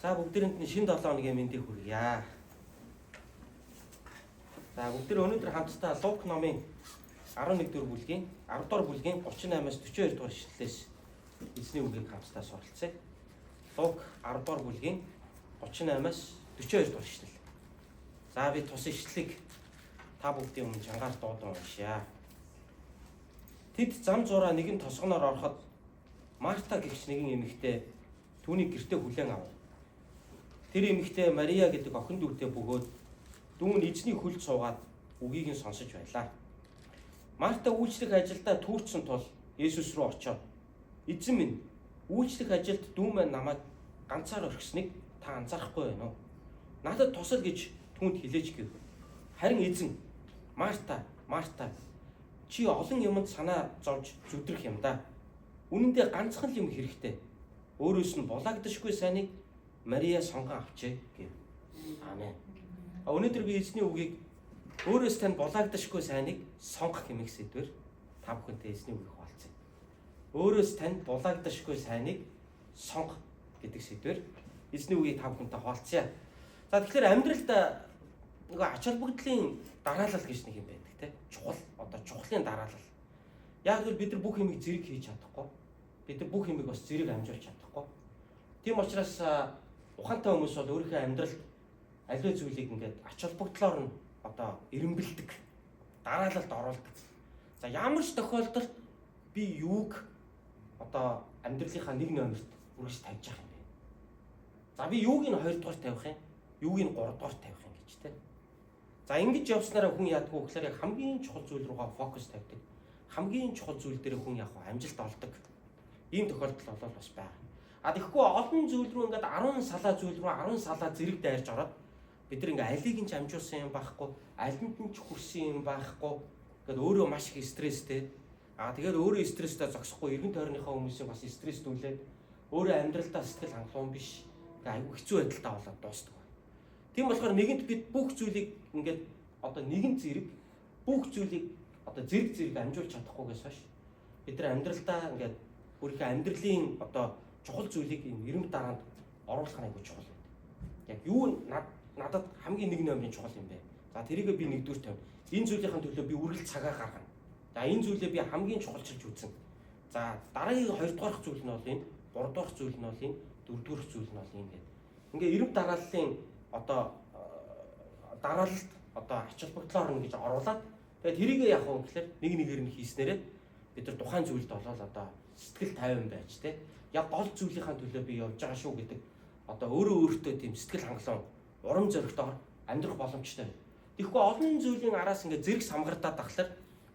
За бүгдээрэнд нь шинэ 7 хоногийн мэндийг хүргье. За бүгдээ өнөөдөр хамтдаа Лук номын 11 дугаар бүлгийн 10 дугаар бүлгийн 38-аас 42 дугаар ишлэлээс эзний үгийг хамтдаа суралцъя. Лук 10 дугаар бүлгийн 38-аас 42 дугаар ишлэл. За би тус ишлэлийг та бүгдийн өмнө чангаар дуудан уншъя. Тэд зам зураа нэгэн тосгоноор ороход Марта гэгч нэгэн эмэгтэй түүний гэртээ хүлээн авав. Тэр эмэгтэй Мария гэдэг охин дүүтэй бөгөөд дүүн эзний хүлд суугаад үгийг нь сонсож байлаа. Марта үйлчлэх ажилдаа түүрчсэн тул Есүс рүү очоод "Эзэн минь, үйлчлэх ажилд дүү маань намайг ганцаар орхисныг та анзаарахгүй байна уу? Надад тусал" гэж түүнд хэлээч гэв. Харин эзэн "Марта, Марта, чи олон юмд санаа зовж зүдрэх юм да. Үнэндээ ганцхан л юм хэрэгтэй. Өөрөөс нь булаагдашгүй сайныг Мария сонгон авчээ" гэв. Аамен. Өнөөдөр би эзний үгийг өөрөөс тань булаагдашгүй сайныг сонгох хэмээх сэдвээр та бүхэнтэй эзний үгийг хуваалцъя. Өөрөөс тань булаагдашгүй сайныг сонгох гэдэг сэдвээр эзний үгийг та бүхэнтэй хуваалцъя. За тэгэхээр амьдралд нөгөө ач холбогдлын дараалал гэж нэг юм байдаг те. Чухал, одоо чухлын дараалал. Яг л бид нар бүх юмыг зэрэг хийж чадахгүй. Бид нар бүх юмыг бас зэрэг амжуулж чадахгүй. Тийм учраас ухаантай хүмүүс бол өөрийнхөө амьдралд аливаа зүйлийг ингээд ач холбогдлоор нь одоо эренбэлдэг, дараалалд оруулдаг. За ямар ч тохиолдолд би юуг одоо амьдралынхаа нэг номерт үргэлж тавьж явах юм бэ? За би юуг нь 2 дугаар тавих юм? Юуг нь 3 дугаар тавих юм гэж те. За ингэж явснараа хүн яадгүй гэхээр яг хамгийн чухал зүйл руугаа фокус тавьдаг. Хамгийн чухал зүйл дээр хүн яг амжилт олдог. Ийм тохиолдол бол бас байна. Тэгэхгүй олон зүйл рүү ингээд 10 салаа зүйл рүү 10 салаа зэрэг дайрж ороод бид нар ингээд алийг нь ч амжуулсан юм байхгүй, альнд нь ч хүрсэн юм байхгүй. Ингээд өөрөө маш их стресстэй. Тэгээд өөрөө стресстэй зогсохгүй эргэн тойрныхаа хүмүүсийг бас стресстүүлээд өөрөө амьдралдаа сэтгэл хангалуун биш. Ингээд аюу хэцүү байдалтай болоод дуустдаг. Тийм болохоор нэгэнт бид бүх зүйлийг ингээд одоо нэгэн зэрэг бүх зүйлийг одоо зэрэг амжуулж чадахгүйгээс хойш бид нар амьдралдаа ингээд өөрийнхөө амьдралын одоо чухал зүйлийг энэ эренб дараанд оруулах нь айгүй чухал байдаг. Яг юу надад хамгийн нэг номерын чухал юм бэ? За тэрийг би нэгдүгээр тавина. Энэ зүйлийн төлөө би үргэлж цагаа гаргана. За энэ зүйлээ би хамгийн чухалчилж үзнэ. За дараагийн 2 дугаарх зүйл нь бол энэ, 3 дугаарх зүйл нь бол энэ, 4 дугаарх зүйл нь бол энэ гэдэг. Ингээ эренб дарааллын одоо дараалалд одоо ач холбогдлоор нь гэж оруулаад тэгээд тэрийг яг юм гэхээр нэг нэгээр нь хийснээрээ бид нар тухайн зүйлд болол одоо сэтгэл тайван байж тэ яг гол зүйлийнхаа төлөө би явж байгаа шүү гэдэг одоо өөртөө тийм сэтгэл хангалуун урам зоригтойгоор амьдрах боломжтой. Тэгэхгүй олон зүйлийн араас ингээ зэрэг самгардаад тахлаар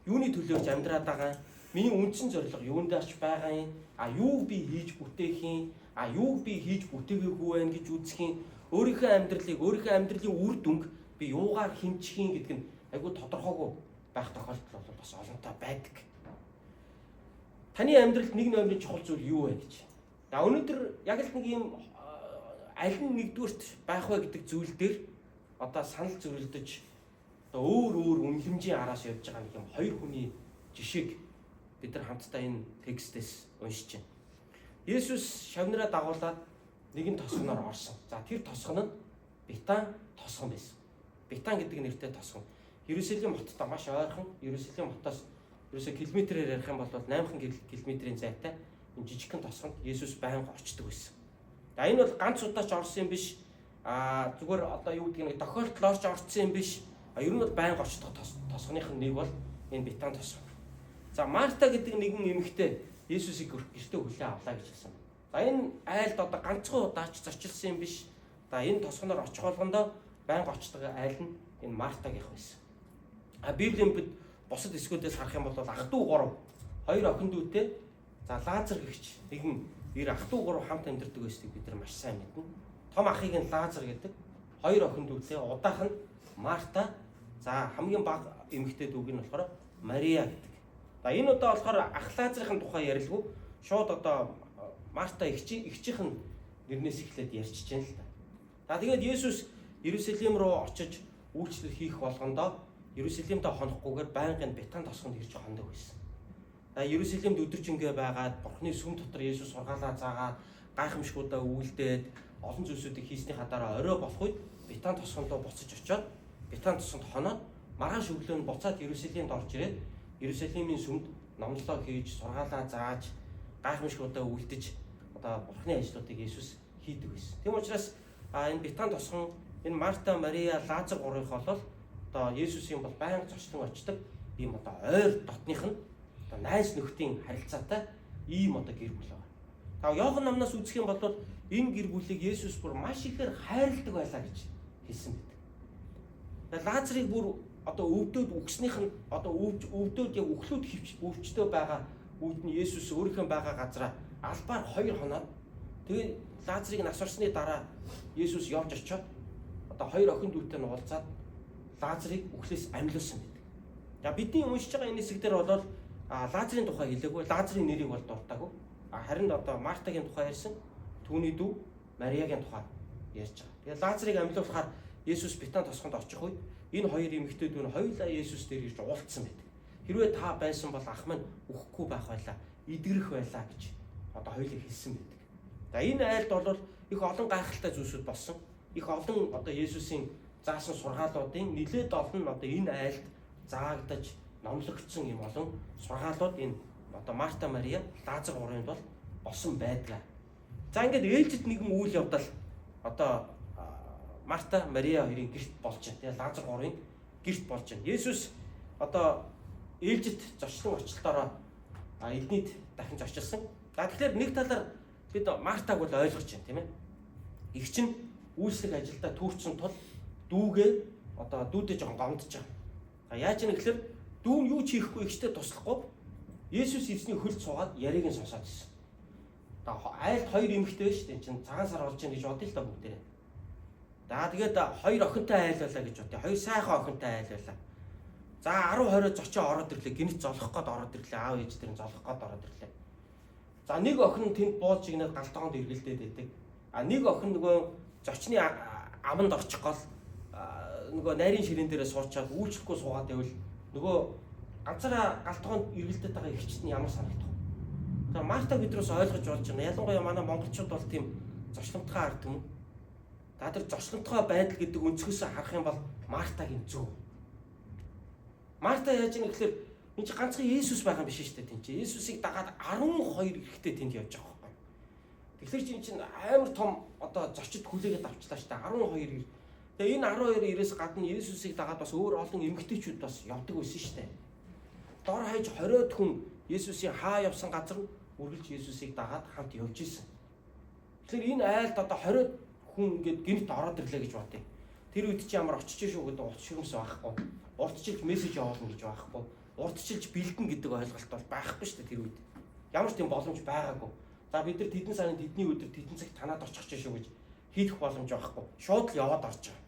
юуны төлөөж амьдраад байгаа миний үндсэн зорилго юунд арч байгаа юм юуг би хийж бүтээх юм юуг би хийж бүтээгээгүй байх гэж үзэх юм өөрийнхөө амьдралын үр дүнг би юугаар хэмжих юм гэдэг нь айгүй тодорхойгүй байх тохиолдол бол бас олонтаа байдаг. Таны амьдралд нэг номерын чухал зүйл юу вэ гэж. За өнөөдөр яг л нэг юм аль нь нэгдүгээрт байх вэ гэдэг зүйл дээр одоо санал зөрөлдөж одоо өөр үнэлэмжийн араас явж байгаа нэг юм хоёр хүний жишээг бид нар хамтдаа энэ текстээс уншиж байна. Есүс шавнараа дагуулад нэгэн тосгоноор орсон. За тэр тосгон нь Бетан тосгон байсан. Бетан гэдэг нэртэй тосгон. Иерусалим хоттой маш ойрхон. Иерусалим хотоос ерөөсө километрээр ярих юм бол 8 км-ийн зайтай энэ жижигхэн тосгонд Есүс байнга очдог байсан. За энэ бол ганц удаач орсон юм биш. Зүгээр одоо юу гэдэг нэг тохиолдлоорч орсон юм биш. Ер нь бол байнга очдог тосгоных нь нэг бол энэ Бетан тосгон. За Марта гэдэг нэгэн эмэгтэй Есүсийг гэртээ хүлээн авлаа гэж хэлсэн. За энэ айлд одоо ганцхан удаач зочилсан юм биш. За энэ тосгоноор очих болгондоо байнга очдог айл нь энэ Мартагийн байсан. Библийн бид бусад эсгүүдээс харах юм бол ах トゥ 3 хоёр охин дүүтэй за Лазар гэгч нэгэн ир ах トゥ 3 хамт амьдардаг байсныг бид нар маш сайн мэднэ. Том ахыг нь Лазар гэдэг, хоёр охин дүүтэй удаах нь Марта, за хамгийн бага эмэгтэй дүүг нь болохоор Мария гэдэг. За энэ удаа болохоор ах Лазарын тухай ярилгүй шууд одоо Марта эгчийнх нь нэрнээс эхлээд ярьчихж байна л да. За тэгээд Есүс Иерусалим руу очиж үйлчлэл хийх болгондоо Иерусалимдээ хонохгүйгээр байнгын Бетан тосгонд ирж хондог байсан. За Иерусалимд өдөржингөө байгаад Бурхны сүм дотор Есүс сургаалаа заагаад гайхамшгуудаа үйлдээд олон зүйлсүүдийг хийсний хадараа орой болох үед Бетан тосгондоо буцаж очиод Бетан тосгонд хоноод маргааш өглөө нь буцаад Иерусалимд орж ирээд Иерусалимийн сүмд номлолоо хийж, сургаалаа зааж, гайхамшиг удаа үлдэж одоо Бурхны ажлуудыг Есүс хийдэг байсан. Тийм учраас энэ Бетан тосгон энэ Марта, Мария, Лазар гурвынх бол одоо Есүсийн бол байнга зочлон очдог ийм одоо ойр дотных нь одоо найз нөхдийн харилцаатай ийм одоо гэр бүл байна. Та Иохан номноос үзэх юм бол энэ гэр бүлийг Есүс бүр маш ихээр хайрладаг байлаа гэж хэлсэн байдаг. Тэгээ Лазарыг бүр одоо өвдөд үгснийх нь одоо өвдөд яг өглөөд өвчтөө байгаа үед нь Есүс өөрийнхөө байгаа газараа албаар 2 хоноод тэгээ Лазарыг насварсны дараа Есүс явж очиод одоо 2 охин дүүтэй нь уулзаад Лазарыг үхлээс амьлуулсан байдаг. За бидний уншиж байгаа энэ хэсэг дээр бол Лазарын тухай хэлээгүй, Лазарын нэрийг бол дуртаагүй. Харин одоо Мартагийн тухай ярьсан, түүний дүү Мариагийн тухай ярьж байгаа. Тэгээ Лазарыг амьлуулахаар Есүс Бетан тосгонд очих үед энэ хоёр эмэгтэй дүү нь хоёулаа Есүс дээр ирж уулзсан байдаг. Хэрвээ та байсан бол ах минь үхэхгүй байх байлаа, идэгрэх байлаа гэж одоо хоёулаа хэлсэн байдаг. За энэ айлд бол их олон гайхалтай зүйлсүүд болсон. Их олон одоо Есүсийн заасан сургаалуудын нэлээд олон одоо энэ айлд заагдаж номлогдсон юм олон сургаалууд энэ одоо Марта, Мария, Лазар гурванд бол болсон байдаг. За ингээд ээлжид нэгэн үйл явдал одоо Марта, Мария хоёрын гэрт болж байна. Тэгээ Лазар гурвын гэрт болж байна. Есүс одоо ээлжид зочлон очлолтоороо эднийд дахин зочилсан. За тэгэхээр нэг талаар бид Мартаг бол ойлгож байна, тийм ээ. Их чинь үйлчлэг ажилдаа түүрсэн тул дүүгээ одоо дүүдээ жоохон гомдож байгаа. Яаж юм гэхээр дүү нь юу ч хийхгүй ихтэй туслахгүй Есүс эзний хөлд суугаад яриг нь сонсоод ирсэн. Одоо айлд 2 эмэгтэй шүү дээ. Чин цагаан сар болж гин гэж бодъё л да бүгдээрээ. За тэгээд 2 охинтой айл байлаа гэж бодъё. 2 сайхан охинтой айл байлаа. За 10-20 зочоо ороод ирлээ. Гинт золох гээд ороод ирлээ. Аав ээж дээр нь золох гээд ороод ирлээ. За нэг охин тэнд буулж игнээд галтгоонд эргэлдээд байдаг. Нэг охин нөгөө зочны аманд орчих гол нөгөө найрын ширээн дээрээ суучаад үйлчлэхгүй суугаад байвал нөгөө ганцаараа галтгоонд эргэлдээд байгаа ихчт нь ямар санагдах вэ? За Марта Петрос ойлгож болж байна. Ялангуяа манай монголчууд бол тийм зочломтгой ард түмэн. Та тэр зочломтгой байдал гэдэг өнцгөөсөө харах юм бол Мартагийн зөв. Марта яаж ийм гэхээр энэ чинь ганцхан Есүс байгаа юм биш шүү дээ тийм чи. Есүсийг дагаад 12 эрэхтэй тэнд явж байгаа байхгүй. Тэгэхээр чи энэ чинь амар том одоо зочид хүлээгээд авчлаа шүү дээ 12 эр. Тэгээ энэ 12 ирээс гадна Есүсийг дагаад бас өөр олон эмэгтэйчүүд бас явдаг байсан шүү дээ. Дор хаяж 20-од хүн Есүсийн хаа явсан газар үргэлж Есүсийг дагаад хамт явж исэн. Тэгэхээр энэ айлд одоо 20-од хүн ингээд гинт ороод ирлээ гэж бодъё. Тэр үед чи ямар очиж шүү гэдэг утшигмс байхгүй. Урдчилж мессеж явуулна гэж байхгүй. Урдчилж бэлдэн гэдэг ойлголт бол байхгүй шүү дээ тэр үед. Ямар ч тийм боломж байгаагүй. За бид нар тэдэн сарын тэдний өдөр тэдэн цаг танаад очих шүү гэж хийх боломж байхгүй. Шууд л яваад орж байгаа.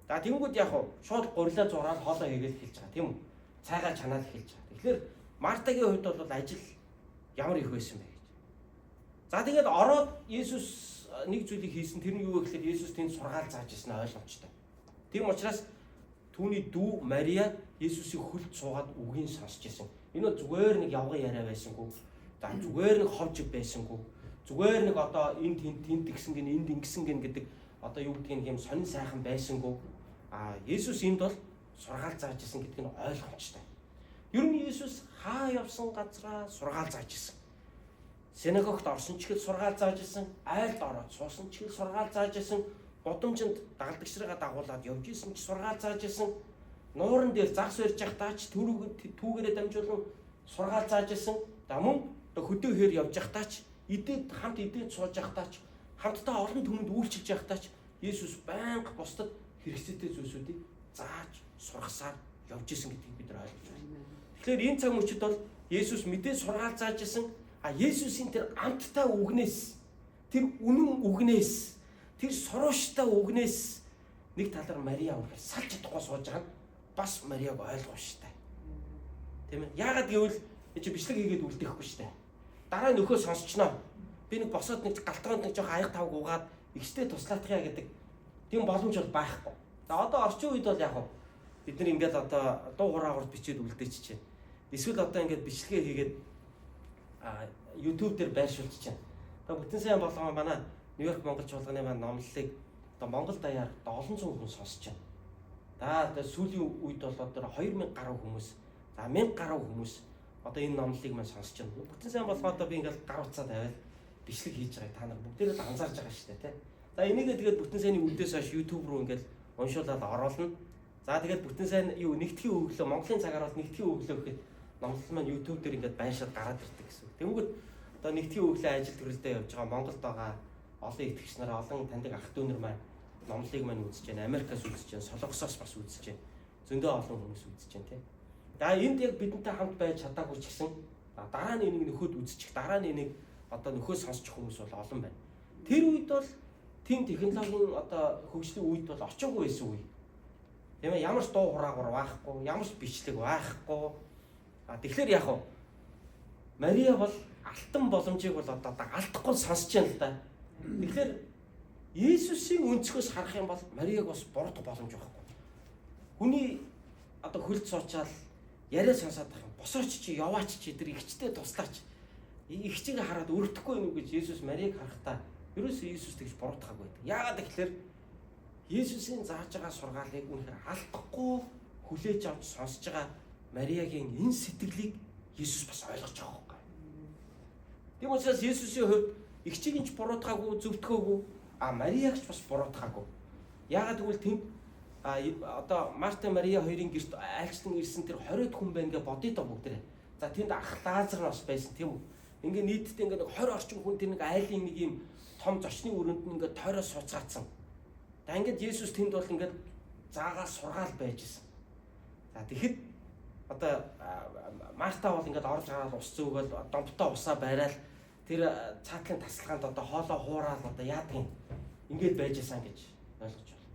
За тэнгүүд яг шууд гурилаа зураад хоолоо хийгээд эхэлж байгаа тийм үү? Цайгаа чанаад эхэлж байгаа. Тэгэхээр Мартагийн хувьд бол ажил ямар их байсан бэ гэж. За тэгээд ороод Есүс нэг зүйлийг хийсэн. Тэр нь юу вэ гэхээр Есүс тэнд сургаал зааж ирсэн ойлгомжтой. Тийм учраас түүний дүү Мария Есүсийг хөлд суугаад үгийг сонсч ирсэн. Энэ бол зүгээр нэг явган яриа байсангүй. За зүгээр нэг ховж байсангүй. Зүгээр нэг одоо энд тэнд гисэн гин энд ингэсэн гин гэдэг одоо юу гэдгийг юм сонин сайхан байсангүй. Есүс энд бол сургаал зааж ирсэн гэдэг нь ойлгомжтой. Ер нь Есүс хаа явсан газараа сургаал зааж ирсэн. Синагогт орсон ч ихэл сургаал зааж ирсэн, айлд ороод суусан ч ихэл сургаал зааж ирсэн, гудамжинд дагалдагчрыгаа дагуулад явж ирсэн ч сургаал зааж ирсэн, нууран дээр загс барьж явахдаа ч түүгээрээ дамжуулан сургаал зааж ирсэн. За мөн хөдөө хээр явж явахдаа ч хамт идээд сууж явахдаа ч хамтдаа олон түмэнд үйлчилж явахдаа ч Есүс байнга бусдад хэрэгцээтэй зүйлсүүдийг зааж сургасаар явж исэн гэдгийг бид нар ойлгож байна. Тэгэхээр энэ цаг мөчид бол Есүс мэдээ сургаал зааж исэн. Есүсийн тэр амттай үгнээс, тэр үнэн үгнээс, тэр сурууштай үгнээс нэг талаар Мария үнэхээр салж чадахгүй сууж байгаа нь бас Мариаг ойлгоо штэ. Тийм ээ. Яагаад гэвэл чи бичлэг хийгээд үлдээхгүй штэ. Дараа нөхөө сонсчноо. Би нэг босоод нэг галтгоонд нэг жоох аяг тавг угаад ихтэй туслаахъя гэдэг тийм боломж бол байхгүй. За одоо орчин үед бол яг бид нар ингээд одоо дуу хураагаарт бичээд үлдээч чинь. Эсвэл одоо ингээд бичлэгээ хийгээд YouTube дээр байршуулж чинь. Одоо бүтэн сайн болгоо манай Нью-Йорк Монгол чуулганы маань номлолыг одоо Монгол даяар олон зуун хүн сонсож байна. Одоо сүүлийн үед бол одоо 2000 гаруй хүмүүс, за 1000 гаруй хүмүүс одоо энэ номлолыг маань сонсож байна. Бүтэн сайн болгоод би ингээл гар утсаа тавиад бичлэг хийж байгааг та нар бүгдээрээ л анзаарж байгаа шүү дээ, тий. За энийгээ тэгээд бүтэн сайнны үдээс хойш YouTube руу ингээл уншуулаад оруулна. За тэгээд бүтэн сайн юу нэгтгэхийн өглөө Монголын цагаар бол нэгтгэхийн өглөө гэхэд номлол маань YouTube дээр ингээд байшаад гараад ирдэг гэсэн. Тэнгүүд одоо нэгтгэхийн өглөө ажил төрөлдөө явж байгаа Монголд байгаа олон итгэгч нар, олон таньдаг ах дүү нар маань номлолыг маань үзэж байна. Америкаас үзэж байна, Солонгосоос бас үзэж байна. Зөндөө олон хүмүүс үзэж байна, тий. За энд яг бидэнтэй хамт байж чадаагүй ч гэсэн дараа нь энийг нөхөд үзчих, дараа нь энийг одоо нөхөө сонсчих хүмүүс бол олон байна. Тэр үед бол тийм технологийн одоо хөгжлийн үед бол очоогүй байсан үе. Тийм ээ, ямар ч дуу хураагаар байхгүй, ямар ч бичлэг байхгүй. Тэгэхээр яг нь Мария бол алтан боломжийг бол одоо алдахгүй сонсож байна л да. Тэгэхээр Есүсийн өнцгөөс харах юм бол Марияг бас буруудах боломж байхгүй. Хүний одоо хөлд суучаал яриа сонсоод байх юм. Босооч чи яваач чи тэр ихчтэй туслаач. Ихчийг хараад өрөвдөхгүй юм гэж Есүс Марияг харахтаа ерөөсөө Есүс тэгж буруудахаагүй байдаг. Яагаад гэвэл Есүсийн зааж байгаа сургаалыг үнэхээр алдахгүй хүлээж авч сонсож байгаа Мариягийн энэ сэтгэлийг Есүс бас ойлгож байгаа юм. Тийм учраас Есүсийн хувьд ихчийг нь ч буруудахаагүй, зөвтгөөгүй, Марияг ч бас буруудахаагүй. Яагаад гэвэл тэнд одоо Марта Мария хоёрын гэрт айлчлан ирсэн тэр 20 хүн байна гэж бодъё доо бүгдээ. За тэнд ах Лазар бас байсан тийм үү? Ингээ нийтдээ ингээ 20 орчим хүн тэр нэг айлын нэг юм том зочны өрөөнд нь ингээ тойроо сууцгаацсан. За ингээд Есүс тэнд бол ингээд заагаа сургаал байж исэн. За тэгэхэд одоо Марта бол ингээд орж гараад ус зөөгөл домтоо усаа байраал тэр цаатлын тасалгаанд одоо хоолоо хуураад одоо яадаг юм. Ингээд байж исэн гэж ойлгож байна.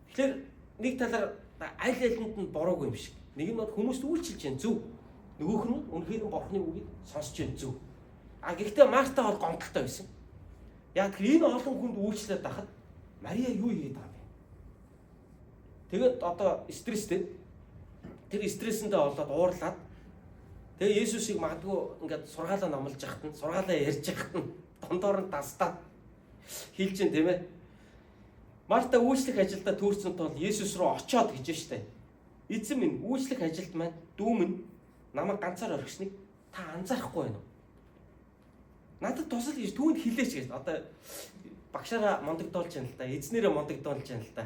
Тэгэхээр нэг талаар аль алинд нь буруугүй юм шиг. Нэг нь бол хүмүүст үйлчилж जैन зөв. Нөгөөх нь үнэхээр Бурхны үгийг сонсч जैन зөв. Гэхдээ Марта бол гомдолтой байсан. Яг тэр энэ олон хүнд үйлчлээд байхад Мария юу хийгээд байгаа юм бэ? Тэгээд одоо стресстэй. Тэр стрессэндээ болоод уурлаад тэгээ Есүсийг магадгүй ингээд сургаалаа номлож яхад нь сургаалаа ярьж яхад нь дондоор нь дастаад хэлж जैन тийм ээ. Марта үйлчлэх ажилдаа түүрсэн тул Есүс рүү очоод гэж штэ. Эзэн минь үйлчлэх ажилд маань дүү минь намайг ганцаар орхисныг та анзаарахгүй байна уу? Надад тусал гэж түүнд хэлээч гэж. Одоо багшаараа мондогдуулж байна л да. Эзнэрээ мондогдуулж байна л да.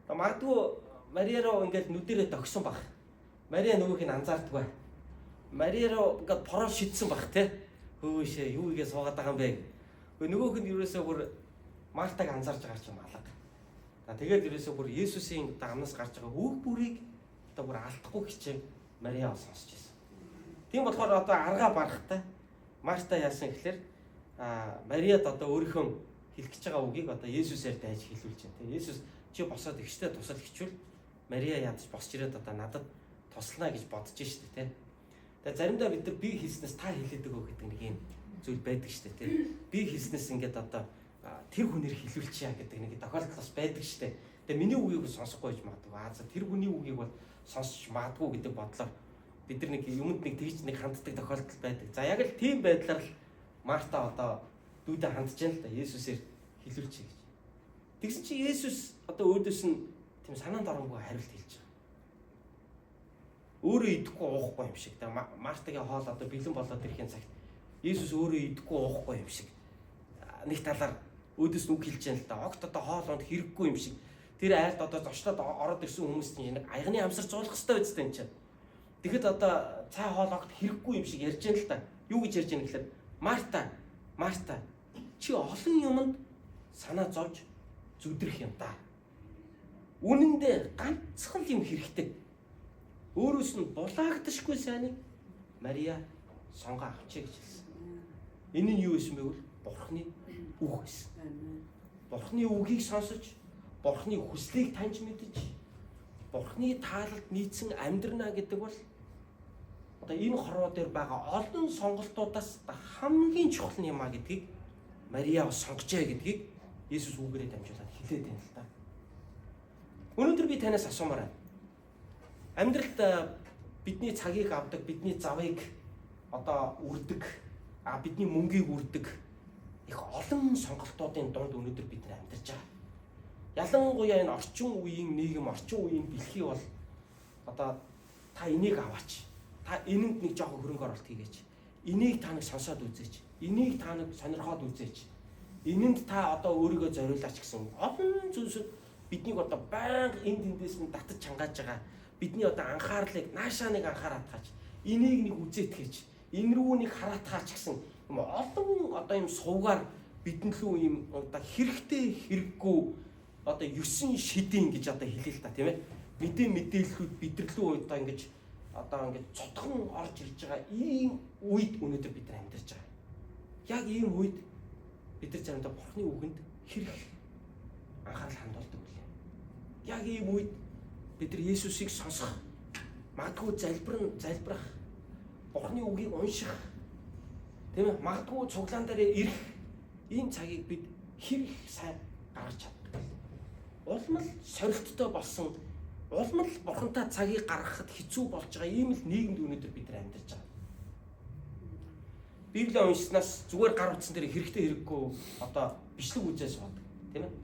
Магадгүй Мария руу ингээд нүдэрээ догсон баг. Мария нөгөөх нь анзаардгүй. Мария руу ингээд пороо шидсэн баг те. Хөөшөө юу игээ суугаад байгаа юм бэ? Нөгөөх нь ерөөсөө бүр Мартаг анзаарч байгаа ч юм алга. Тэгээд ерөөсөө бүр Есүсийн амнаас гарч байгаа үг бүрийг одоо бүр алдахгүй хичээн Мария сонсч байсан. Тийм болохоор одоо аргаа барахтай Марта яасан гэхээр Мариад одоо өөрийнхөө хэлэх гэж байгаа үгийг одоо Есүсээр дайж хэлүүлж байна. Тэгээ Есүс чи босоод ихтэй тусал хичвэл Мария ядаж босч ирээд одоо надад туслана гэж бодож штэ тий. Тэгээ заримдаа бид нар би хэлснээс та хэлээдэг үү гэдэг нэг юм зүйл байдаг штэ тий. Би хэлснээс ингээд одоо тэр хүнээр хэлүүлчихье гэдэг нэг тохиолдол бас байдаг штэ. Тэгээ миний үгийг сонсохгүй гэж магадгүй. За тэр хүний үгийг бол сонсч магадгүй гэдэг бодлоор бид нар нэг юмд нэг тэгж нэг ханддаг тохиолдол байдаг. За яг л тийм байдлаар л Марта одоо дүүдээ хандж байна л да. Есүсээр хэлүүлчихье гэж. Тэгсэн чи Есүс одоо өөдөөс нь тийм санаанд оронгүй хариулт хэлж байгаа. Өөрөө идэхгүй уухгүй юм шиг. Тэгээ Мартагийн хоол одоо бэлэн болоод ирэхин цагт Есүс өөрөө идэхгүй уухгүй юм шиг. Нэг талаар өөдөөс нь үг хэлж байна л да. Огт одоо хоол унд хэрэггүй юм шиг. Тэр айлд одоо зочлоод ороод ирсэн хүмүүс чинь нэг аягны амсар зуулах хэрэгтэй үстэй энэ чинь. Тэгэхэд одоо цаа хоол огт хэрэггүй юм шиг ярьж байна л да. Юу гэж ярьж байна гэхээр Марта чи олон юмд санаа зовж зүдрэх юм да. Үнэн дээр ганцхан юм хэрэгтэй. Өөрөөс нь булаагдашгүй сайныг Мария сонгоо авчиг гэж хэлсэн. Энэ нь юу юм бэ гэвэл Бурхны үг байсан. Бурхны үгийг сонсож, Бурхны хүслийг таньж мэдэж, Бурхны таалалд нийцэн амьдрна гэдэг бол одоо энэ хорвоо дээр байгаа олон сонголтуудаас хамгийн чухал юм а гэдгийг Мария сонгожээ гэдгийг Есүс үгээрээ дамжуулаад хэлээд байна л да. Өнөөдөр би танаас асуумаар байна. Амьдралд бидний цагийг авдаг, бидний завыг одоо үрдэг, бидний мөнгийг үрдэг их олон сонголтуудын дунд өнөөдөр бид нар амьдарч байгаа. Ялангуяа энэ орчин үеийн нийгэм, орчин үеийн дэлхий бол одоо та энийг аваач. Та энэнд нэг жоохон хөрөнгө оруулалт хийгээч. Энийг та нэг сонсоод үзээч. Энийг та нэг сонирхоод үзээч. Энэнд та одоо өөрийгөө зориулаач гэсэн олон зүйлсүүд биднийг одоо байнга эндээс нь татаж чангааж байгаа. Бидний одоо анхаарлыг наашаа нэг анхаарат гаач. Энийг нэг үзээд гэж. Энэ рүү нэг хараат гаач гэсэн юм олон одоо юм сувгаар бидэн лүү юм одоо хэрэгтэй хэрэггүй одоо 9 шидийн гэж одоо хэлээ л та тийм ээ. Мэдээллүүд бидэрлүү одоо ингэж одоо ингэж цотхон орж ирж байгаа ийм үед өнөөдөр бид нар амьдарч байгаа. Яг ийм үед бид нар заримдаа Бурхны үгэнд хэрэг анхаарал хандуулдаг үлээ. Яг ийм үед бид нар Есүсийг сонсох, магадгүй залбирах, Бурхны үгийг унших, тийм ээ, магадгүй цуглаан дээр ирэх ийм цагийг бид хэрэг сайн гаргаж чаддаг. Улам л сорилттой болсон, улам л Бурхантай цагийг гаргахад хэцүү болж байгаа ийм л нийгэмд өнөөдөр бид нар амьдарч байгаа. Библийг уншснаас зүгээр гар утсан дээр хэрэгтэй хэрэггүй одоо бичлэг үзээс болдог, тийм ээ.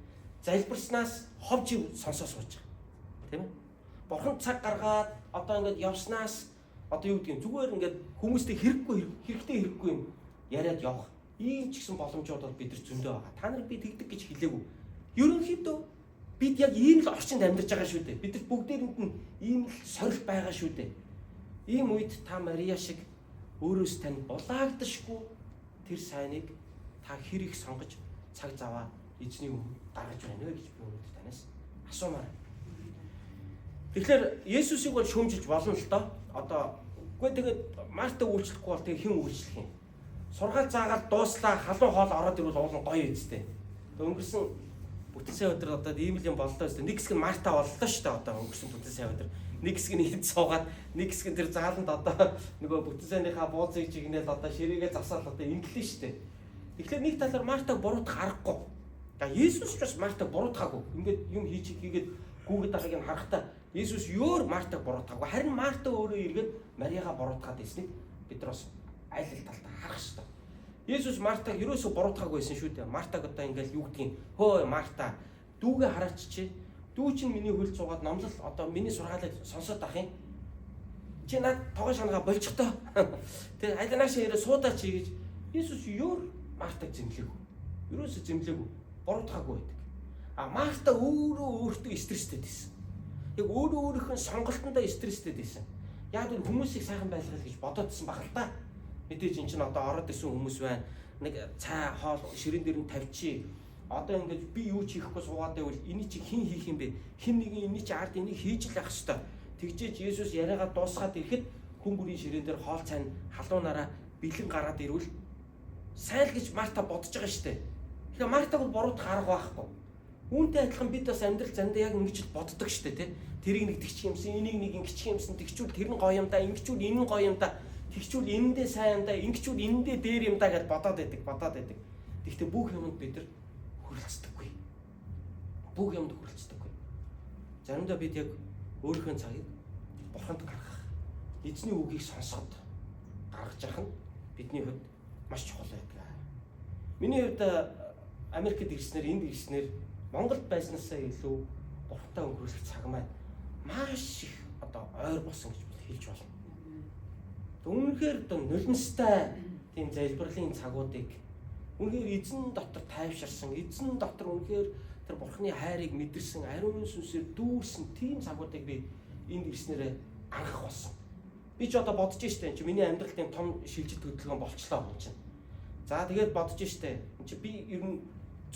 Залбирснаас ховж сонсоо сууж байгаа. Тийм ээ. Бурхан цаг гаргаад одоо ингээд явснаас одоо юу гэдгийг зүгээр ингээд хүмүүстэй хэрэгтэй хэрэггүй юм яриад явах. Ийм ч гэсэн боломжууд бол бид нар зөндөө байгаа. Та нар би тэгдэг гэж хэлээгүй. Ерөнхийдөө бид яг ийм л орчинд амьдарч байгаа шүү дээ. Бид нар бүгдээрэнд нь ийм л сорил байгаа шүү дээ. Ийм үед та Мария шиг өөрөөс тань булаагдашгүй тэр сайныг та хэрэг сонгож цаг заваа эзний өмнө гаргаж байна вэ гэж би өнөөдөр танаас асуумаар. Тэгэхээр Есүсийг бол шүүмжилж болно л доо. Одоо үгүй тэгээд Марта үйлчлэхгүй бол тэг хэн үйлчлэх юм? Сургаал заагаад дууслаа халуун хоол ороод ирвэл уулын гоё үстэй. Өнгөрсөн бүтэн сая өдөр одоо ийм л юм боллоо үстэй. Нэг хэсэг нь Марта боллоо шүү дээ одоо өнгөрсөн бүтэн сая өдөр. Нэг хэсэг нь энд суугаад нэг хэсэг нь тэр зааланд одоо нөгөө бүтэн сайныхаа бууцыг чигнээл одоо ширээгээ засаал одоо инглээ шүү дээ. Тэгэхээр нэг талаар Мартаг буруутгах аргагүй. За Есүс ч бас Мартаг буруутгаагүй. Ингээд юм хийгээд гүгэд байгааг нь харахтаа Есүс ёор Мартаг буруутгаагүй. Харин Марта өөрөө эргээд Мариагаа буруутгаад ирснийг бид нар бас айл талтаа харах шүү дээ. Есүс Мартаг ерөөсөө буруутгаагүй байсан шүү дээ. Мартаг одоо ингээд юу гэдгийг хөөе Марта дүүгээ хараач чи. Дүү чинь миний хөлд суугаад номлол одоо миний сургаалыг сонсоод ах юм. Чи над тогоо шанага болчихдоо. Тэгээ айданаашаа ирээ суудаа чи гэж Есүс ёор Мартаг зэмлээгүй. Ерөөсөө зэмлээгүй. Буруутгаагүй байдаг. А Марта өөртөө стресстэй байсан. Яг өөрийнхөө сонголтондоо стресстэй байсан. Яг л хүмүүсийг сайхан байлгах гэж бодоодсэн баг л та. Мэдээж эн чинь одоо ороод исэн хүмүүс байна. Нэг цай хоол ширээн дээр нь тавьчих. Одоо ингээд би юу ч хийхгүй суугаад байвал энийг чи хэн хийх юм бэ? Хэн нэгэн энийг чи ард энийг хийж л ах хэвээр. Тэгжээж Есүс яриагаа дуусгаад ирэхэд хүн бүрийн ширээн дээр хоол цай халуунаараа бэлэн гараад ирвэл сайн л гэж Марта бодож байгаа шүү дээ. Тэгэхээр Мартаг бол буруутгах арга байхгүй. Үүнтэй адилхан бид бас амьдрал зандаа яг ингэж боддог шүү дээ, тий. Тэрийг нэг тэгчих юмсан, энийг нэг ингэчих юмсан, тэгчүүл тэр нь гоё юм да, ингэчүүл энэ нь гоё юм да, тэгчүүл энэндээ сайн юм да, ингэчүүл энэндээ дээр юм да гэж бодоод байдаг. Гэхдээ бүх юмд бид нар хүрэлцдэггүй. Бүх юмд хүрэлцдэггүй. Заримдаа бид яг өөрийнхөө цагийг Бурханд гаргах, эзний үгийг сонсоход гаргаж явах нь бидний хувьд маш чухал байдаг. Миний хувьд Америкт ирснээр, энд ирснээр Монголд байснаасаа илүү Бурхантай өнгөрүүлэх цаг маань маш их одоо ойр болсон гэж хэлж болно. Үнэхээр одоо нулимстай тийм залбирлын цагуудыг үнэхээр эзэн дотор тайвширсан, эзэн дотор үнэхээр тэр Бурханы хайрыг мэдэрсэн, ариун сүнсээр дүүрсэн тийм цагуудыг би энд ирснээр анх болсон. Би ч одоо бодож штэ энэ чи миний амьдралд тийм том шилжилт хөдөлгөөн болчлоо юм чинь. За тэгээд бодож штэ энэ чи би ер нь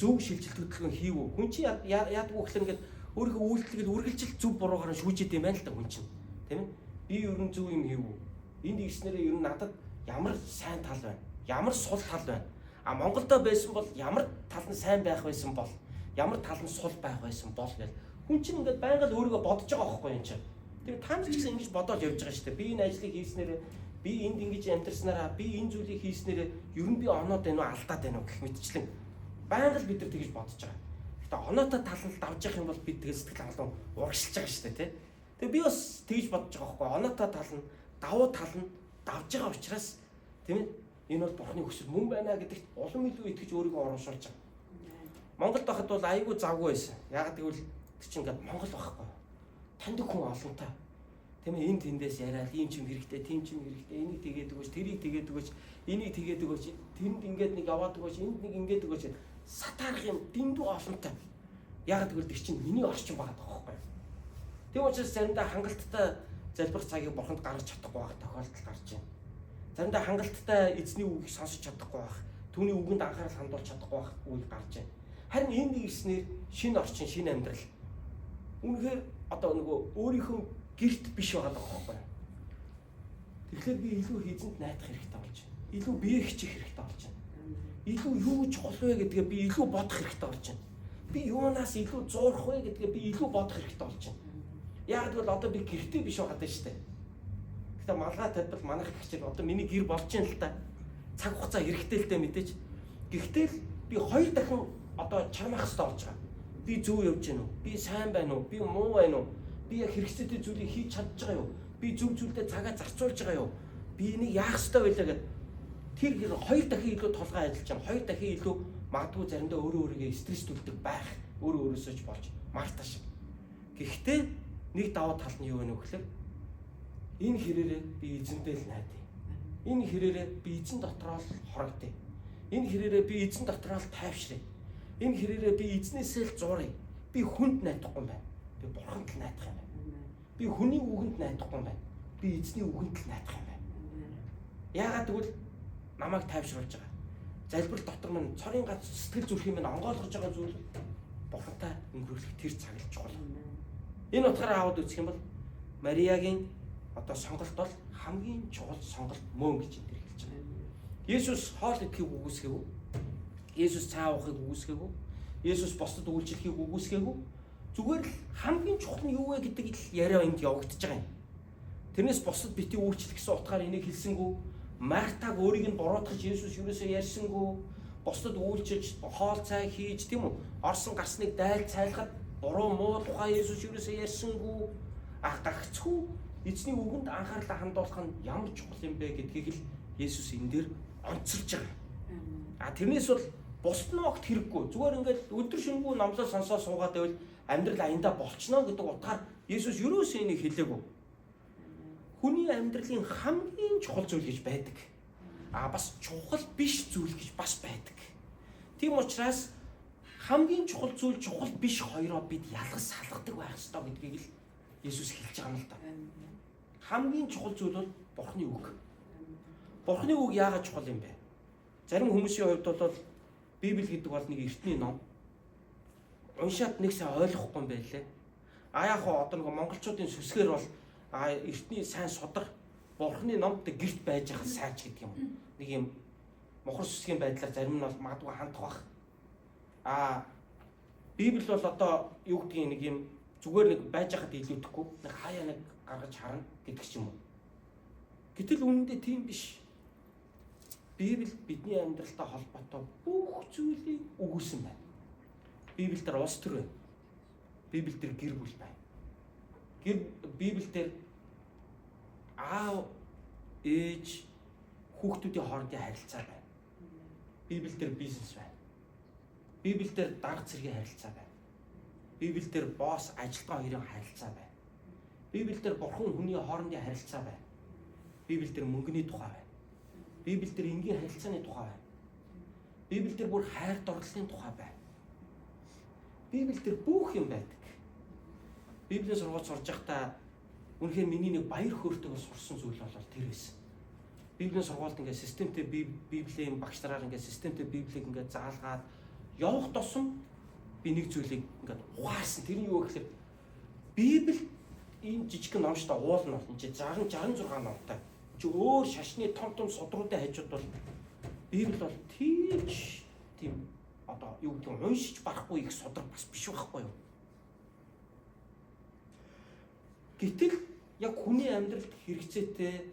зөв шилжилт хөдөлгөөн хийвүү. Хүн чи яадгүй гэхэл ингээд өөрийнхөө үйлдэлгээд үргэлжил зөв буруугаар шүүжээд юм байна л да хүн чинь. Тийм ээ? Би ер нь зөв юм хийвүү. Энд ирснээрээ ер нь надад ямар сайн тал байна? Ямар сул тал байна? А Монголдо байсан бол ямар тал нь сайн байх байсан бол, ямар тал нь сул байх байсан бол гэж хүн чинь ингээд байнга л өөрийгөө бодож байгаа байхгүй юм чинь. Тэр та нар ч гэсэн ингэж бодоод явж байгаа шүү дээ. Би энэ ажлыг хийснээрээ, би энд ингэж амьдарснараа, би энэ зүйлийг хийснээрээ ер нь би оноод байна уу, алдаад байна уу гэх мэтчлэн байнга л бид нар тэгж бодож байгаа. Гэтэ оноотой тал нь давж явах юм бол бид тэгээд сэтгэл хангалуун урагшилж байгаа шүү дээ, тий. Тэгээ би бас тэгж бодож байгаа байхгүй. Оноотой тал нь, давуу тал нь давж байгаа учраас тийм ээ Энэ бол Бурхны хүсэл мөн байна гэдэгт улам илүү итгэж өөрийгөө оруулж байгаа. Монголд байхад бол айгүй завгүй байсан. Яг гэвэл тэр чинь ингээд Монгол байхгүй. Таньдаг хүн олонтой. Тийм ээ, энэ тэндээс яриад ийм ч юм хэрэгтэй, тийм ч юм хэрэгтэй, энийг тэгээд өгөөч, тэрийг тэгээд өгөөч, энийг тэгээд өгөөч, тэнд ингээд нэг яваад өгөөч, энд нэг ингээд өгөөч. Сатаарах юм дэндүү олонтой. Яг гэвэл тэр чинь миний орчин байгаа байхгүй. Тийм учраас заримдаа хангалттай залбирах цагийг Бурханд гаргаж чадахгүй байх тохиолдол гарч байна. Заримдаа хангалттай эзний үгийг сонсож чадахгүй байх, түүний үгэнд анхаарал хандуулж чадахгүй байх үйл гарч байна. Харин энэ нэгснээр шинэ орчин, шинэ амьдрал. Үнэхээр одоо нөгөө өөрийнхөө гэрт биш байгаа байхгүй. Тэгэхээр би илүү эзэнт найдах хэрэгтэй болж байна. Илүү бие хичих хэрэгтэй болж байна. Илүү юу чухал вэ гэдгээ би илүү бодох хэрэгтэй болж байна. Би юунаас илүү зуурах вэ гэдгээ би илүү бодох хэрэгтэй болж байна. Яг гэвэл одоо би гэртээ биш байгаа даа шүү дээ. Гэтэ малгай тавьбал манайх гихчээр одоо миний гэр болж байна л та. Цаг хугацаа хэрэгтэй л дээ мэдээж. Гэхдээ л би хоёр дахин одоо чармах хэрэгтэй болж байгаа. Би зөв явж гэнэ үү? Би сайн байна уу? Би муу байна уу? Би яг хэрэгцээтэй зүйлийг хийж чадж байгаа юу? Би зөв зүйлдээ цагаа зарцуулж байгаа юу? Би энийг яах ёстой байлаа гэд тэр хоёр дахин илүү толгой ажиллаж байгаа. Хоёр дахин илүү магадгүй заримдаа өөрөө өөрийгөө стресстүүлдэг байх. Өөрөө өөрөөсөө ч болж марташ. Гэхдээ нэг даваа тал нь юу вэ нөхлөөр? Энэ хэрээрээ би эзэндээ л найдаа. Энэ хэрээрээ би эзэн дотроо л хорогдъё. Энэ хэрээрээ би эзэн дотроо л тайвшрая. Энэ хэрээрээ би эзнээсээ л зууръя. Би хүнд найдахгүй юм байна. Би Бурханд л найдах юм байна. Би хүний үгэнд найдахгүй юм байна. Би эзний үгэнд л найдах юм байна. Яагаад гэвэл намайг тайвшруулж байгаа. Залбирал дотор минь цорын гац сэтгэл зүрхийн минь онгойлгож байгаа зүйл Бурхантай өнгөрүүлэх тэр цаг л чухал. Энэ утгаараа аваад үзэх юм бол Мариагийн одоо сонголт бол хамгийн чухал сонголт мөн гэж энэ хэлж байгаа. Есүс хоол идэхийг үгүйсгээгүй. Есүс цаа уухыг үгүйсгээгүй. Есүс бусдад үйлчлэхийг үгүйсгээгүй. Зүгээр л хамгийн чухал нь юу вэ гэдэг л яриа энд явагдаж байгаа юм. Тэрнээс бусдад бити үйлчлэх гэсэн утгаар энийг хэлсэнгүү. Мартаг өөрийг нь буруутгах Есүс юусоо ярьсангүй. Бусдад үйлчилж хоол цай хийж тийм үү? Орсон гарсныг дайл цайлахад буруу муу тухай Есүс юусоо ярьсангүй. Гагцгүй эзний үгэнд анхаарлаа хандуулах нь ямар чухал юм бэ гэдгийг л Есүс энэ дээр онцолж байгаа. Тэрнээс бол бусд нь огт хэрэггүй. Зүгээр ингээд өдөр шөнөгүй номлол сонсоо суугаад байвал амьдрал аяндаа болчихно гэдэг утгаар Есүс юусоо энийг хэлээгүй. Хүний амьдралын хамгийн чухал зүйл гэж байдаг. Бас чухал биш зүйл гэж бас байдаг. Тийм учраас хамгийн чухал зүйл чухал биш хоёроо бид ялгаж салгадаг байх ёстой гэдгийг л Есүс хэлж байгаа юм л да. Хамгийн чухал зүйл бол Бурхны үг. Бурхны үг яагаад чухал юм бэ? Зарим хүмүүсийн хувьд бол Библи гэдэг бол нэг эртний ном. Уншаад нэг сайн ойлгохгүй юм байлээ. Яг одоо нэг монголчуудын сүсгээр бол эртний сайн судар Бурхны номд гэрт байж байгаа сайн ч гэдэг юм. Нэг юм мохор сүсгийн байдлаар зарим нь бол магадгүй хандах бах. Библи бол одоо юу гэдгийг нэг юм зүгээр нэг байж хаад илүүдэхгүй нэг хаяа нэг гаргаж харна гэдэг ч юм уу. Гэтэл үнэндээ тийм биш. Библи бидний амьдралтай холбоотой бүх зүйлийг өгүүлсэн байна. Библи дээр улс төр байна. Библи дээр гэр бүл байна. Библи дээр аав, ээж, хүүхдүүдийн хоорондын харилцаа байна. Библи дээр бизнес байна. Библи дээр дарга цэргийн харилцаа байна. Библи дээр босс ажилтан хоёрын харилцаа байна. Библи дээр бурхан хүний хоорондын харилцаа байна. Библи дээр мөнгөний тухай байна. Библи дээр энгийн харилцааны тухай байна. Библи дээр бүр хайр дурлалын тухай байна. Библи дээр бүх юм байдаг. Библийн сургууль сурж байхдаа үнэхээр миний нэг баяр хөөртэйгээр сурсан зүйл бол тэр байсан. Библийн сургуульд ингээд системтэй Библийн багш нараар ингээд системтэй Библийг ингээд заалгаад явах тусам би нэг зүйлийг ингээд ухаарсан. Тэр нь юу гэхээр Библи ийм жижиг номштой уул нь бол 66 номтой. Чи өөр шашны том судруудын хажууд бол Библи бол тийм одоо юу гэдэг уншиж барахгүй их судар бас биш байхгүй юу? Гэтэл яг хүний амьдралд хэрэгцээтэй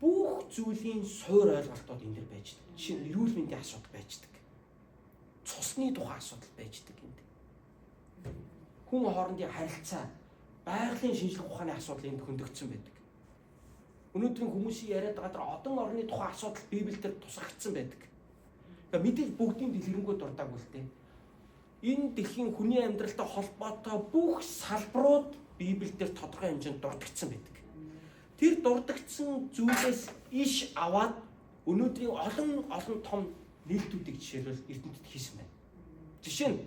бүх зүйлийн суур ойлголтууд энэ дэр байж байгаа. Жишээ нь эрүүл мэндийн асуудал байждаг. Цусны тухай асуудал байждаг энд. Хүн хоорондын харилцаа, байгалийн шинжилгээ ухааны асуудал энд хөндөгдсөн байдаг. Өнөөдрийн хүмүүсийн яриад байгаа одон орны тухай асуудал Библиэлд тусгагдсан байдаг. Мэдээж бүгдийн дэлгэрэнгүй дурдаагүй л дээ. Энэ дэлхийн хүний амьдралтай холбоотой бүх салбарууд Библиэлд тодорхой хэмжээнд дурдгдсан байдаг. Тэр дурдгдсан зүйлээс иш аваад өнөөдрийн олон том нээлтүүдийг жишээлбэл Эрдэнэтэд хийсэн байна. Жишээ нь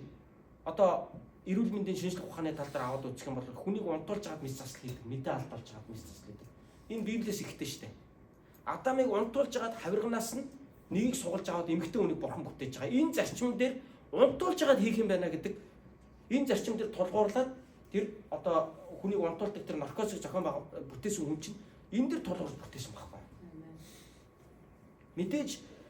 одоо эрүүл мэндийн шинжилгээ ухааны тал дээр аваад үзэх юм бол хүнийг унтуулж байгаад мэс засал хийдэг, мэдээ алдуулж байгаад мэс засал хийдэг. Энэ Библиэс ихтэй шүү дээ. Адамыг унтуулж байгаад хавирганаас нь нэгийг сугалж аваад эмэгтэй хүнийг бурхан бүтээж байгаа. Энэ зарчим дээр унтуулж байгаад хийх юм байна гэдэг энэ зарчим дээр тулгуурлаад тэр одоо хүнийг унтуулдаг тэр наркотик зохион бүтээсэн хүн чинь энэ дээр тулгуурлаж бүтээсэн байхгүй. Мэдээж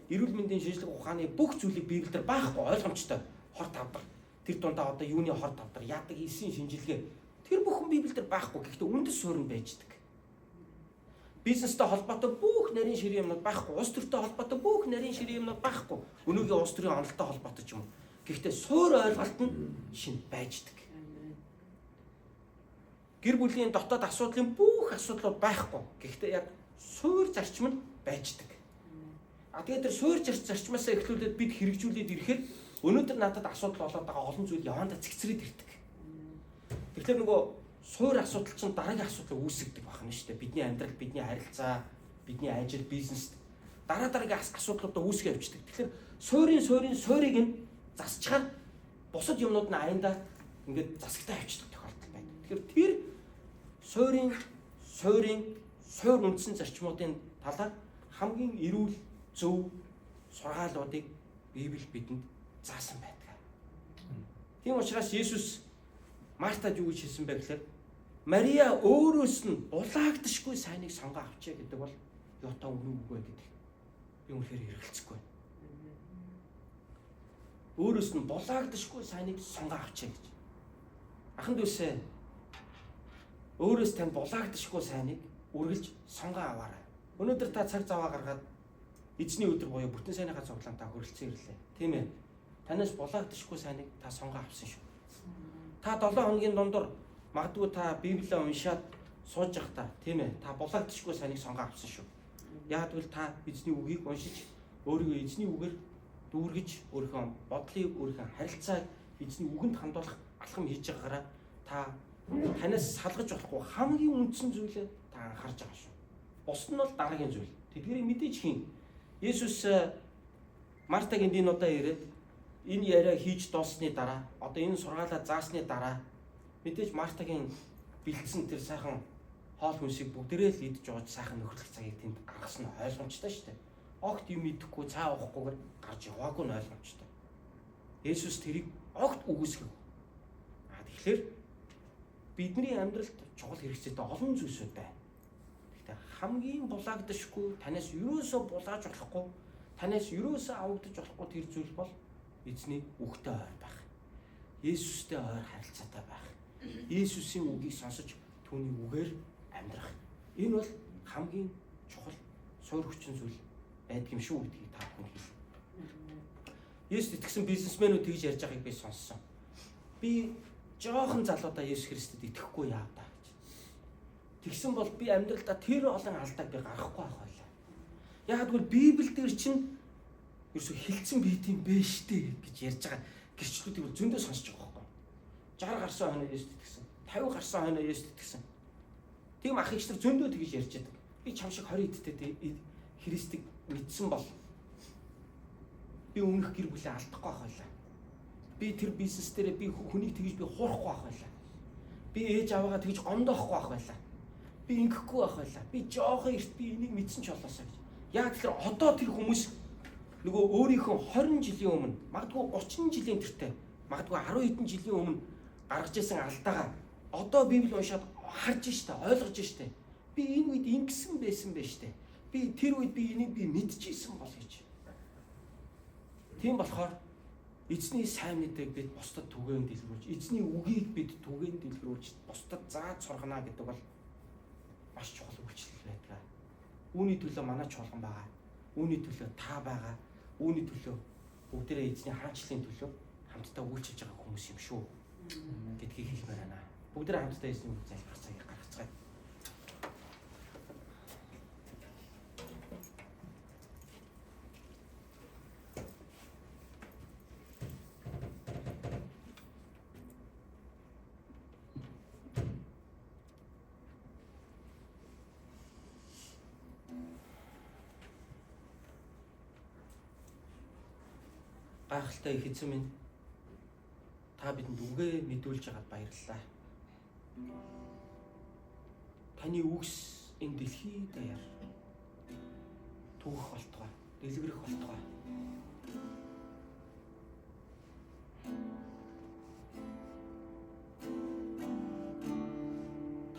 эрүүл мэндийн шинжилгээ ухааны бүх зүйлийг Библиэлд байхгүй ойлгомжтой хор тавдар. Тэр дундаа одоо юуны хор тавдар, яадаг эсийн шинжилгээ тэр бүхэн Библиэлд байхгүй. Гэхдээ үндэс суурин байждаг. Бизнестэй холбоотой бүх нарийн ширээ юмнууд байхгүй. Улс төртэй холбоотой бүх нарийн ширээ юмнууд байхгүй. Өнөөгийн улс төрийн онолтой холбоотой ч юм уу. Гэхдээ суур ойлголт нь шинэ байждаг. Гэр бүлийн дотоод асуудлын бүх асуудлууд байхгүй. Гэхдээ яг суур зарчим нь байждаг. Тэгээд тэр суур зарчмаасаа эхлүүлээд бид хэрэгжүүлээд ирэхэд өнөөдөр надад асуудал болоод байгаа олон зүйл явандаа цэгцрээд ирдэг. Тэгэхээр нөгөө суур асуудал чинь дараагийн асуудлыг үүсгдэг байна шүү дээ. Бидний амьдрал, бидний харилцаа, бидний ажил, бизнес дараагийн асуудлуудаа үүсгэж явждаг. Тэгэхээр суурийг нь засчаар бусад юмнууд нь аяндаа ингээд засагтаа явчихдаг тохиолдол байна. Тэгэхээр тэр суур үндсэн зарчмуудын талаар хамгийн эрүүл зөв сургаалуудыг Библи бидэнд заасан байдаг. Тийм учраас Есүс Мартад юу гэж хэлсэн бэ гэхээр Мария өөрөөс нь булаагдшгүй сайныг сонгоо авчээ гэдэг бол Йота үнэн үгүй гэдэг. Би үнэхээр эргэлзэхгүй байна. Өөрөөс нь булаагдшгүй сайныг сонгоо авчээ гэж. Аханд үсэ өөрөөс тань булаагдшгүй сайныг үргэлж сонгоо аваарай. Өнөөдөр та цаг зав гаргаад эзний өдөр буюу бүтэн сайныхаа цуглаантаа хөрөлцөн ирлээ. Тийм ээ. Танаас булаагдшгүй сайныг та сонгоо авсан шүү. Та 7 хоногийн дундор магадгүй та Библийг уншаад сууж явахдаа тийм ээ. Та булаагдшгүй сайныг сонгоо авсан шүү. Яг тэгвэл та эзний үгийг уншиж өөрийгөө эзний үгээр дүүргэж өөрийнхөө бодлыг, өөрийнхөө харилцааг эзний үгэнд хандуулах алхам хийж байгаараа та танаас салгаж болохгүй хамгийн үндсэн зүйлээ та анхаарч байгаа шүү. Бус нь бол дараагийн зүйл. Тэдгэрийг мэдээж хийн. Есүс Мартагийн энэ удаа ирээд энэ яриа хийж дууссаны дараа одоо энэ сургаалаа заасны дараа мэдээж Мартагийн бэлдсэн тэр сайхан хоол хүнсийг бүгдээрээ л идж ууж сайхан нөхөрлөх цагийг тэнд гаргасан нь ойлгомжтой шүү дээ. Огт юм идэхгүй цаа уухгүйгээр гарч яваагүй нь ойлгомжтой. Есүс тэрийг огт үгүйсгэв. Тэгэхээр бидний амьдралд чухал хэрэгцээтэй олон зүйлсүүд байна. Гэхдээ хамгийн булаагдшгүй, танаас юусоо булааж болохгүй, танаас юусоо авагдаж болохгүй тэр зүйл бол эзний үгтэй ойр байх. Есүстэй ойр харилцаатай байх. Есүсийн үгийг сонсож түүний үгээр амьдрах. Энэ бол хамгийн чухал суур хүчин зүйл байдаг юм шүү гэдгийг та бүхэн хэлсэн. Есүс итгэсэн бизнесмэнүүд тэгж ярьж байгааг би сонссон. Би жоохон залуудаа Есүс Христэд итгэхгүй яав та гэж. Тэгсэн бол би амьдралдаа тэр олон алдааг би гаргахгүй байх байлаа. Яг тэгвэл Библи дээр чинь ерөөсө хилцэн бийт юм бэ штэ гэж ярьж байгаа гэрчлүүдийг бол зөндөө сонсож байгаа байхгүй. 60 гарсан хойно Есүс итгэсэн. 50 гарсан хойно Есүс итгэсэн. Тийм ах эгч нар зөндөө тэгж ярьж байдаг. Би чам шиг 20 эдтэй Христийг мэдсэн бол би өмнөх гэр бүлээ алдахгүй байх байлаа. Би тэр бизнес дээр би хүнийг тэгж би хуурахгүй байх байлаа. Би ээж аваагаа тэгж гомдоохгүй байх байлаа. Би ингэхгүй байх байлаа. Би жоохон эрт би энийг мэдсэн ч болоосаа гэж. Яг тэгэхээр одоо тэр хүмүүс нөгөө өөрийнхөө 20 жилийн өмнө, магадгүй 30 жилийн тэртээ, магадгүй 10 хэдэн жилийн өмнө гаргаж ирсэн алдаагаа одоо Библи уншаад харж штэ, ойлгож штэ. Би энэ үед ингэсэн байсан бэ штэ. Би тэр үед би энийг би мэдчихсэн бол гэж. Тийм болохоор эзний сайн мэдээг бид бусдад түгээн дэлгэрүүлж, эзний үгийг бид түгээн дэлгэрүүлж, бусдад зааж сургана гэдэг бол маш чухал үйлчлэл байдаг. Үүний төлөө манай чуулган байгаа. Үүний төлөө та байгаа. Үүний төлөө бүгдээрээ эзний хаанчлалын төлөө хамтдаа үйлчилж байгаа хүмүүс юм шүү гэдгийг хэлмээр байна. Бүгдээрээ хамтдаа эзний үг залбирах цагийг гаргацгаая. Гайхалтай их эзэн минь, та бидэнд үгээ мэдүүлж байгаад баярлалаа. Таны үгс энэ дэлхий даяар түүх болтугай, дэлгэрэх болтугай.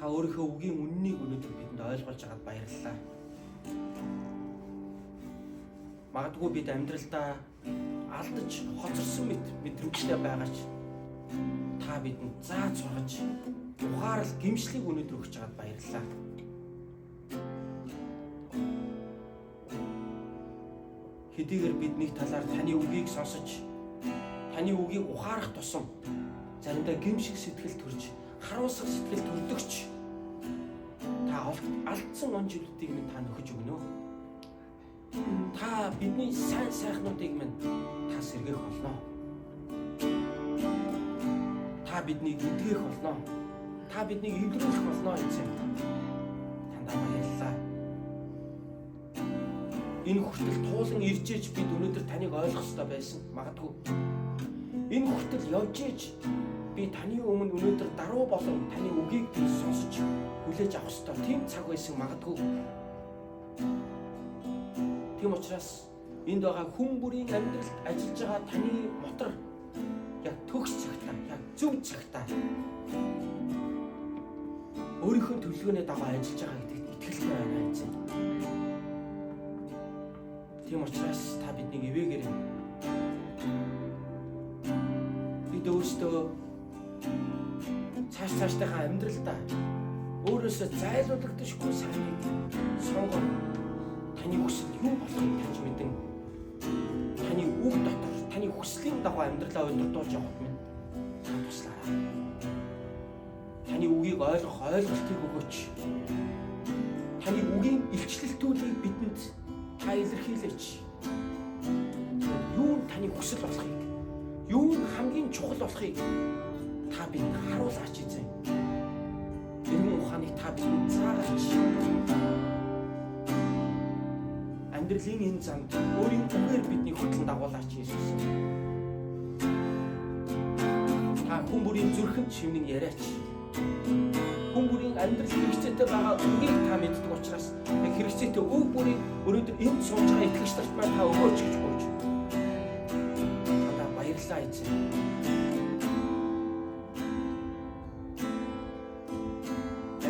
Та өөрийнхөө үгийн үннийг өнөөдөр бидэнд ойлгуулж байгаад баярлалаа. Магадгүй бид амьдралдаа алдаж хоцорсон мэдрэмжтэй байгаач та бидэнд зааж сургаж ухаарал гэмшлийг өнөөдөр өгч байгаад баярлалаа. Хэдийгээр бидний талаар таны үгийг сонсож таны үгийг ухаарах тусам заримдаа гэмшиг сэтгэл төрж харуулсах сэтгэл төрдөгч та алдсан он жилүүдийг минь та нөхөж өгнө. Та бидний сайн сайхнуудыг минь та сэргээх болно. Та биднийг эдгэх болно. Та биднийг эвлэрүүлэх болно эзэн. Тандаа баярлалаа. Энэ хүртэл туулан ирж иж бид өнөөдөр таныг ойлгох ёстой байсан. Магадгүй энэ хүртэл явж иж би таны өмнө өнөөдөр даруй болон таны үгийг сонсож хүлээж авах ёстой. Тийм цаг байсан магадгүй. Тийм учраас энд байгаа хүн бүрийн амьдралд ажиллаж байгаа таны мотор яг төгс цагтаа, яг зөв цагтаа өөрийнхөө төлөвлөгөөний дагуу ажиллаж байгаа гэдэгт итгэлтэй байна эзэн. Тийм учраас та биднийг ивээгээрэй. Бид өөрсдөө цаашдынхаа амьдралдаа өөрөөсөө зайлуулагдчихгүй сайныг сонгоод таны хүсэл юу болохыг таньж мэдэн таны үг дотор таны хүслийн дагуу амьдралаа удирдуулж явахд минь та туслаарай. Таны үгийг ойлгох ойлголтыг өгөөч. Таны үгийн илчлэлтүүдийг бидэнд та илэрхийлээч. Юу нь таны хүсэл болохыг, юу нь хамгийн чухал болохыг та бидэнд харуулаач эзэн. Эргэн ухааныг та бидэнд заагаач. Амьдралын энэ замд өөрийн үгээр бидний хөтлөн дагуулаач Иесус. Та хүн бүрийн зүрхэнд шивнэн яриач. Хүн бүрийн амьдрал хэрэгцээтэй байгаа үгийг та мэддэг учраас хэрэгцээтэй үг бүрийг өнөөдөр энд сууж байгаа итгэгч нарт маань та өгөөч гэж гуйж. Та баярлалаа эзэн.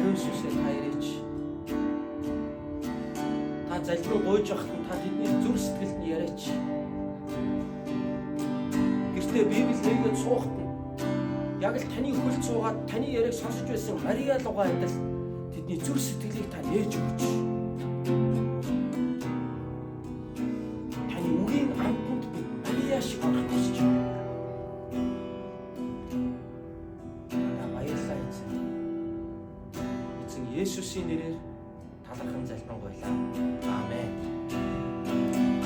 Иесусээ та ирээч. Та залбируу гуйж явахад та бидний зүрх сэтгэлд нь яриач. Гэртээ Библи нэгэд суухад яг л таны хөлд суугаад таны яриаг сонсож байсан Мария лугаа адил тэдний зүрх сэтгэлийг та нээж өгөөч. Таны үгийн амтнд бид Мария шиг болох гэж байна. Баярлалаа эзэн. Эзэн Есүсийн нэрээр талархан залбирanгуйлаа.